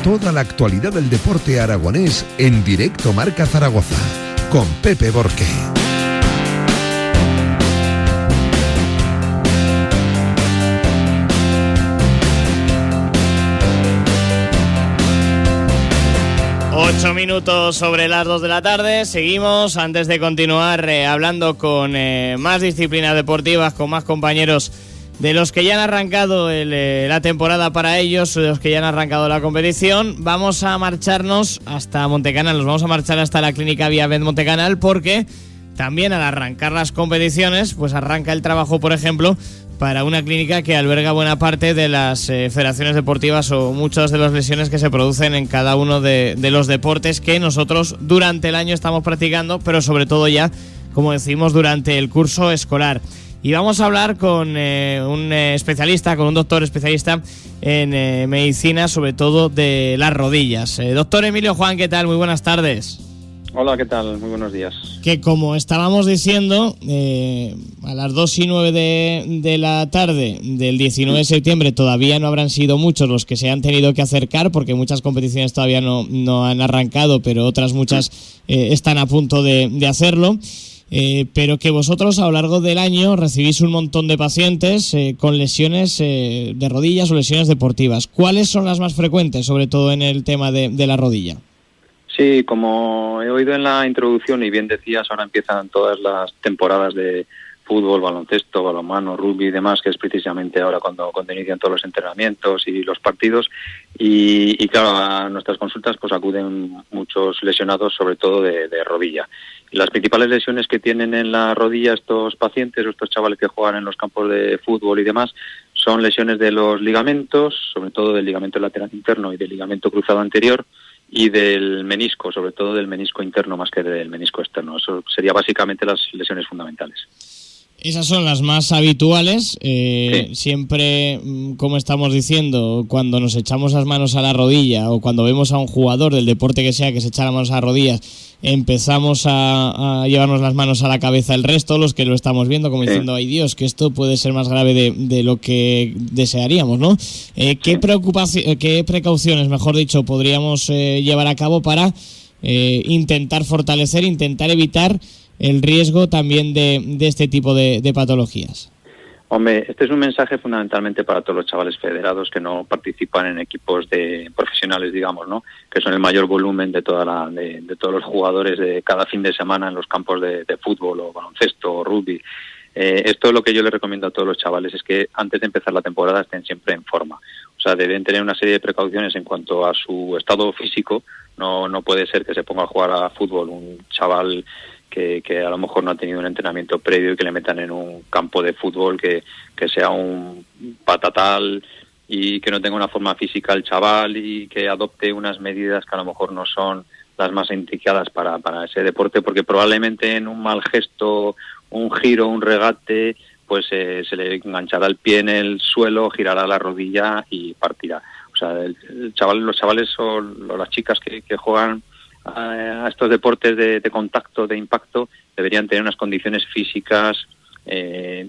Toda la actualidad del deporte aragonés en directo Marca Zaragoza, con Pepe Borque. Ocho minutos sobre las 2 de la tarde. Seguimos, antes de continuar hablando con más disciplinas deportivas, con más compañeros de los que ya han arrancado la temporada para ellos, de los que ya han arrancado la competición. Vamos a marcharnos hasta Montecanal, nos vamos a marchar hasta la clínica Viavent Montecanal, porque también al arrancar las competiciones, pues arranca el trabajo, por ejemplo, para una clínica que alberga buena parte de las federaciones deportivas o muchas de las lesiones que se producen en cada uno de los deportes que nosotros durante el año estamos practicando, pero sobre todo ya, como decimos, durante el curso escolar. Y vamos a hablar con un especialista, con un doctor especialista en medicina, sobre todo de las rodillas. Doctor Emilio Juan, ¿qué tal? Muy buenas tardes. Hola, ¿qué tal? Muy buenos días. Que como estábamos diciendo, a las 2:09 de la tarde del 19 de septiembre todavía no habrán sido muchos los que se han tenido que acercar, porque muchas competiciones todavía no han arrancado, pero otras muchas están a punto de hacerlo. Pero que vosotros a lo largo del año recibís un montón de pacientes con lesiones de rodillas o lesiones deportivas. ¿Cuáles son las más frecuentes, sobre todo en el tema de la rodilla? Sí, como he oído en la introducción y bien decías, ahora empiezan todas las temporadas de fútbol, baloncesto, balonmano, rugby y demás, que es precisamente ahora cuando inician todos los entrenamientos y los partidos. Y claro, a nuestras consultas pues acuden muchos lesionados, sobre todo de rodilla. Y las principales lesiones que tienen en la rodilla estos pacientes, estos chavales que juegan en los campos de fútbol y demás, son lesiones de los ligamentos, sobre todo del ligamento lateral interno y del ligamento cruzado anterior, y del menisco, sobre todo del menisco interno más que del menisco externo. Eso sería básicamente las lesiones fundamentales. Esas son las más habituales. Sí. Siempre, como estamos diciendo, cuando nos echamos las manos a la rodilla o cuando vemos a un jugador del deporte que sea que se echa las manos a las rodillas, empezamos a llevarnos las manos a la cabeza el resto, los que lo estamos viendo, como diciendo, ay Dios, que esto puede ser más grave de lo que desearíamos, ¿no? ¿Qué precauciones, mejor dicho, podríamos llevar a cabo para intentar fortalecer, intentar evitar el riesgo también de este tipo de patologías? Hombre, este es un mensaje fundamentalmente para todos los chavales federados que no participan en equipos de profesionales, digamos, ¿no? Que son el mayor volumen de todos los jugadores de cada fin de semana en los campos de fútbol o baloncesto o rugby. Esto es lo que yo les recomiendo a todos los chavales, es que antes de empezar la temporada estén siempre en forma. O sea, deben tener una serie de precauciones en cuanto a su estado físico. No puede ser que se ponga a jugar a fútbol un chaval que a lo mejor no ha tenido un entrenamiento previo y que le metan en un campo de fútbol que sea un patatal y que no tenga una forma física el chaval y que adopte unas medidas que a lo mejor no son las más indicadas para ese deporte, porque probablemente en un mal gesto, un giro, un regate, pues se le enganchará el pie en el suelo, girará la rodilla y partirá. O sea, los chavales o las chicas que juegan a estos deportes de contacto, de impacto, deberían tener unas condiciones físicas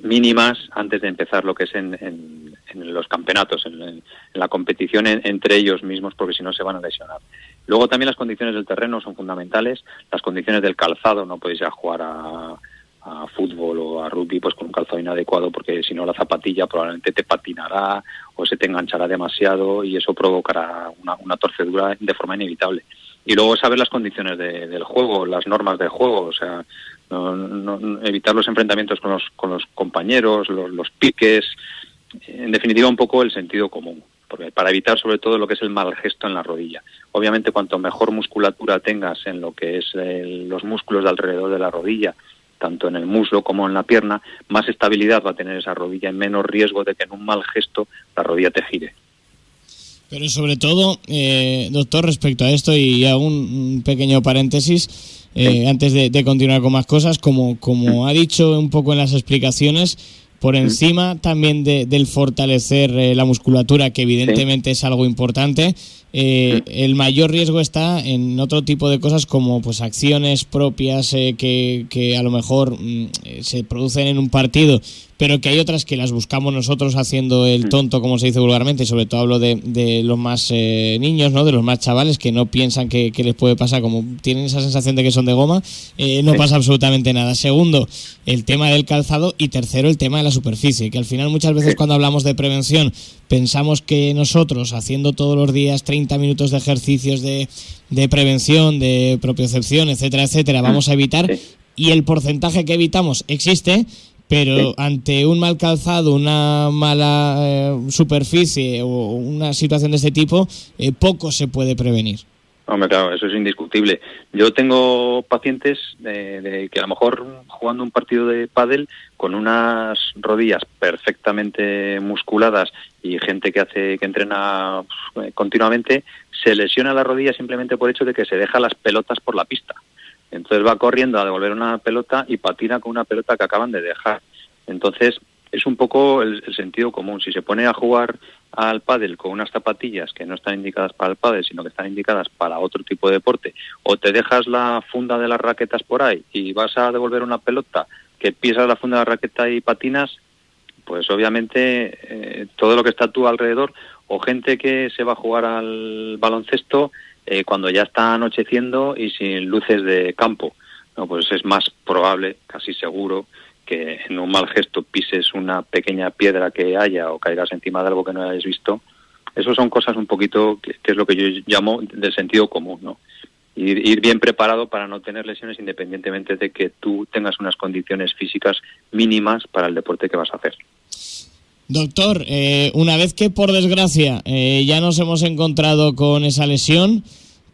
mínimas antes de empezar lo que es en los campeonatos, en la competición entre ellos mismos, porque si no se van a lesionar. Luego también las condiciones del terreno son fundamentales, las condiciones del calzado. No podéis ir a jugar a fútbol o a rugby pues con un calzado inadecuado, porque si no la zapatilla probablemente te patinará o se te enganchará demasiado y eso provocará una torcedura de forma inevitable. Y luego saber las condiciones del juego, las normas del juego, o sea, no evitar los enfrentamientos con los compañeros, los piques, en definitiva un poco el sentido común, porque para evitar sobre todo lo que es el mal gesto en la rodilla. Obviamente cuanto mejor musculatura tengas en lo que es los músculos de alrededor de la rodilla, tanto en el muslo como en la pierna, más estabilidad va a tener esa rodilla y menos riesgo de que en un mal gesto la rodilla te gire. Pero sobre todo, doctor, respecto a esto, y hago un pequeño paréntesis, antes de continuar con más cosas, como ha dicho un poco en las explicaciones, por encima también del fortalecer la musculatura, que evidentemente es algo importante, el mayor riesgo está en otro tipo de cosas como pues acciones propias que a lo mejor se producen en un partido, pero que hay otras que las buscamos nosotros haciendo el tonto, como se dice vulgarmente, y sobre todo hablo de los más niños, ¿no? De los más chavales que no piensan que les puede pasar, como tienen esa sensación de que son de goma, no pasa absolutamente nada. Segundo, el tema del calzado, y tercero, el tema de la superficie, que al final muchas veces cuando hablamos de prevención pensamos que nosotros, haciendo todos los días 30 minutos de ejercicios de prevención, de propiocepción, etcétera, etcétera, vamos a evitar, y el porcentaje que evitamos existe, pero ante un mal calzado, una mala superficie o una situación de este tipo, poco se puede prevenir. Hombre, claro, eso es indiscutible. Yo tengo pacientes de que a lo mejor jugando un partido de pádel con unas rodillas perfectamente musculadas y gente que entrena continuamente, se lesiona la rodilla simplemente por el hecho de que se deja las pelotas por la pista. Entonces va corriendo a devolver una pelota y patina con una pelota que acaban de dejar. Entonces es un poco el sentido común. Si se pone a jugar al pádel con unas zapatillas que no están indicadas para el pádel, sino que están indicadas para otro tipo de deporte, o te dejas la funda de las raquetas por ahí y vas a devolver una pelota que pisas la funda de la raqueta y patinas, pues obviamente todo lo que está a tu alrededor, o gente que se va a jugar al baloncesto cuando ya está anocheciendo y sin luces de campo, no, pues es más probable, casi seguro, que en un mal gesto pises una pequeña piedra que haya o caigas encima de algo que no hayas visto. Eso son cosas un poquito que es lo que yo llamo del sentido común, ¿no? Ir bien preparado para no tener lesiones independientemente de que tú tengas unas condiciones físicas mínimas para el deporte que vas a hacer. Doctor, una vez que por desgracia ya nos hemos encontrado con esa lesión,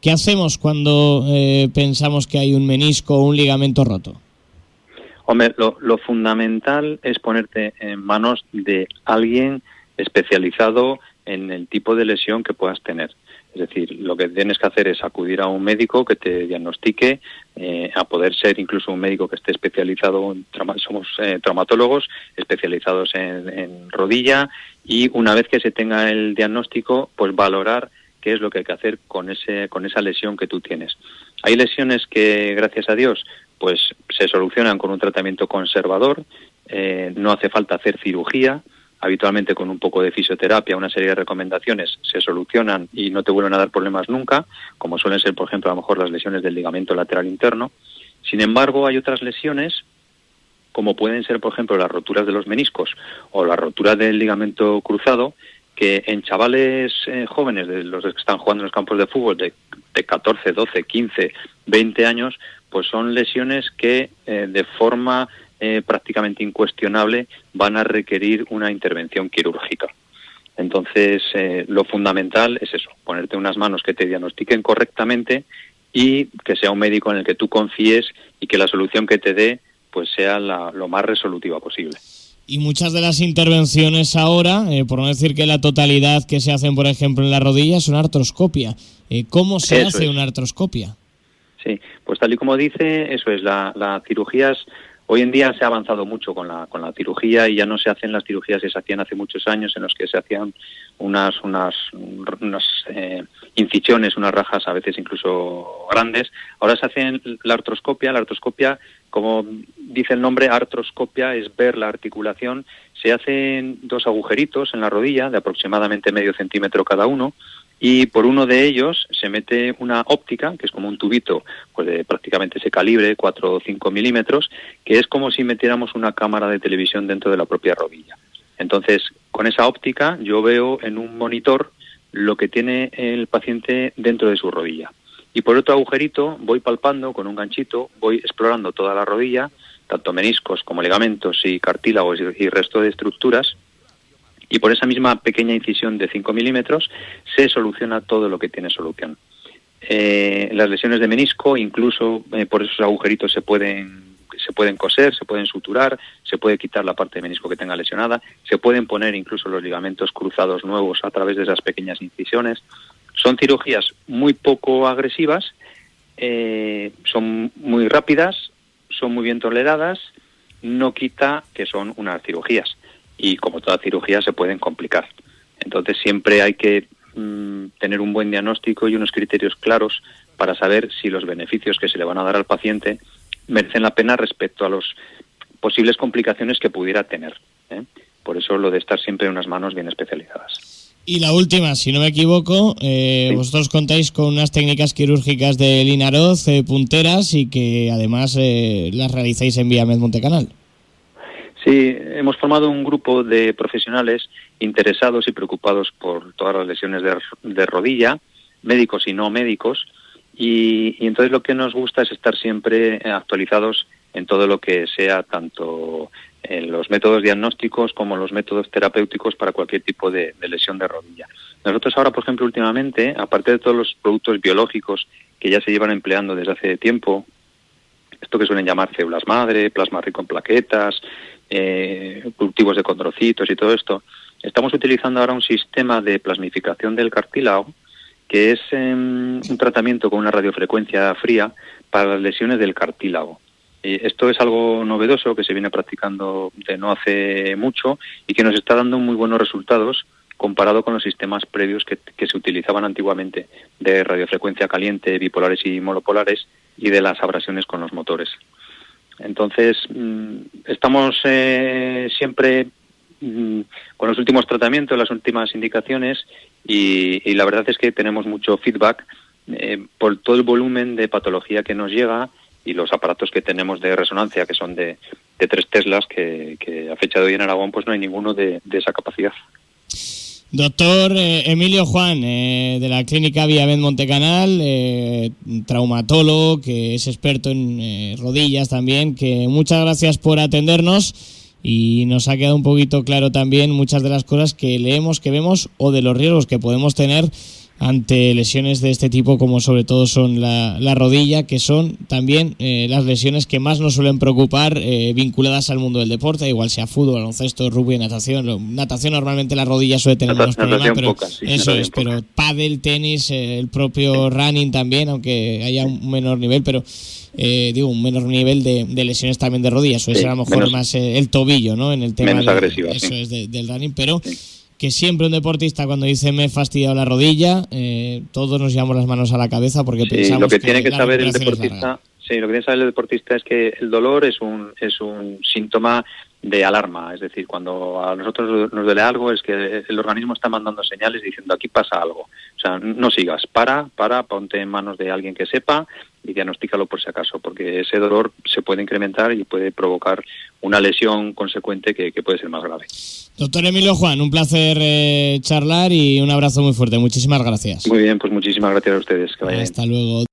¿qué hacemos cuando pensamos que hay un menisco o un ligamento roto? Hombre, lo fundamental es ponerte en manos de alguien especializado en el tipo de lesión que puedas tener. Es decir, lo que tienes que hacer es acudir a un médico que te diagnostique, a poder ser incluso un médico que esté especializado somos traumatólogos especializados en rodilla, y una vez que se tenga el diagnóstico, pues valorar qué es lo que hay que hacer con esa lesión que tú tienes. Hay lesiones que, gracias a Dios, pues se solucionan con un tratamiento conservador, no hace falta hacer cirugía, habitualmente con un poco de fisioterapia, una serie de recomendaciones se solucionan y no te vuelven a dar problemas nunca, como suelen ser, por ejemplo, a lo mejor las lesiones del ligamento lateral interno. Sin embargo, hay otras lesiones, como pueden ser, por ejemplo, las roturas de los meniscos o la rotura del ligamento cruzado, que en chavales jóvenes, de los que están jugando en los campos de fútbol, de 14, 12, 15, 20 años, pues son lesiones que de forma prácticamente incuestionable van a requerir una intervención quirúrgica. Entonces, lo fundamental es eso, ponerte unas manos que te diagnostiquen correctamente y que sea un médico en el que tú confíes y que la solución que te dé pues sea lo más resolutiva posible. Y muchas de las intervenciones ahora, por no decir que la totalidad que se hacen, por ejemplo, en la rodilla, son artroscopia. ¿Cómo se hace una artroscopia? Sí, pues tal y como dice, eso es, la cirugía. Hoy en día se ha avanzado mucho con la cirugía y ya no se hacen las cirugías que se hacían hace muchos años, en los que se hacían unas incisiones, unas rajas a veces incluso grandes. Ahora se hace la artroscopia. La artroscopia, como dice el nombre, artroscopia es ver la articulación. Se hacen 2 agujeritos en la rodilla de aproximadamente medio centímetro cada uno, y por uno de ellos se mete una óptica, que es como un tubito pues de prácticamente ese calibre, 4 o 5 milímetros, que es como si metiéramos una cámara de televisión dentro de la propia rodilla. Entonces, con esa óptica yo veo en un monitor lo que tiene el paciente dentro de su rodilla. Y por otro agujerito voy palpando con un ganchito, voy explorando toda la rodilla, tanto meniscos como ligamentos y cartílagos y resto de estructuras, y por esa misma pequeña incisión de 5 milímetros se soluciona todo lo que tiene solución. Las lesiones de menisco, incluso por esos agujeritos se pueden coser, se pueden suturar, se puede quitar la parte de menisco que tenga lesionada, se pueden poner incluso los ligamentos cruzados nuevos a través de esas pequeñas incisiones. Son cirugías muy poco agresivas, son muy rápidas, son muy bien toleradas, no quita que son unas cirugías. Y como toda cirugía se pueden complicar. Entonces siempre hay que tener un buen diagnóstico y unos criterios claros para saber si los beneficios que se le van a dar al paciente merecen la pena respecto a las posibles complicaciones que pudiera tener, ¿eh? Por eso lo de estar siempre en unas manos bien especializadas. Y la última, si no me equivoco, Sí. vosotros contáis con unas técnicas quirúrgicas de Linaroz punteras y que además las realizáis en Viamed Montecanal. Sí, hemos formado un grupo de profesionales interesados y preocupados por todas las lesiones de rodilla, médicos y no médicos, y entonces lo que nos gusta es estar siempre actualizados en todo lo que sea tanto en los métodos diagnósticos como los métodos terapéuticos para cualquier tipo de lesión de rodilla. Nosotros ahora, por ejemplo, últimamente, aparte de todos los productos biológicos que ya se llevan empleando desde hace tiempo, esto que suelen llamar células madre, plasma rico en plaquetas, cultivos de condrocitos y todo esto, estamos utilizando ahora un sistema de plasmificación del cartílago que es un tratamiento con una radiofrecuencia fría para las lesiones del cartílago. Esto es algo novedoso que se viene practicando de no hace mucho y que nos está dando muy buenos resultados comparado con los sistemas previos que se utilizaban antiguamente de radiofrecuencia caliente, bipolares y monopolares y de las abrasiones con los motores. Entonces, estamos siempre con los últimos tratamientos, las últimas indicaciones y la verdad es que tenemos mucho feedback por todo el volumen de patología que nos llega y los aparatos que tenemos de resonancia, que son de 3 teslas, que a fecha de hoy en Aragón pues no hay ninguno de esa capacidad. Doctor Emilio Juan, de la Clínica Viamed Montecanal, traumatólogo, que es experto en rodillas también, que muchas gracias por atendernos y nos ha quedado un poquito claro también muchas de las cosas que leemos, que vemos o de los riesgos que podemos tener ante lesiones de este tipo, como sobre todo son la rodilla, que son también las lesiones que más nos suelen preocupar vinculadas al mundo del deporte, igual sea fútbol, baloncesto, rugby, natación. Natación normalmente la rodilla suele tener menos problemas, pero poca, sí, eso es, pero pádel, tenis, el propio running también, aunque haya un menor nivel, pero un menor nivel de lesiones también de rodillas, suele ser a lo mejor más el tobillo, ¿no? En el tema menos agresiva, eso sí. es del running, pero que siempre un deportista cuando dice me he fastidiado la rodilla, todos nos llevamos las manos a la cabeza porque pensamos lo que que tiene que saber el recuperación es deportista, larga. sí, lo que tiene que saber el deportista es que el dolor es un síntoma de alarma, es decir, cuando a nosotros nos duele algo es que el organismo está mandando señales diciendo aquí pasa algo. O sea, no sigas, para, ponte en manos de alguien que sepa y diagnostícalo por si acaso, porque ese dolor se puede incrementar y puede provocar una lesión consecuente que puede ser más grave. Doctor Emilio Juan, un placer charlar y un abrazo muy fuerte. Muchísimas gracias. Muy bien, pues muchísimas gracias a ustedes. Que vayan bien. Hasta luego.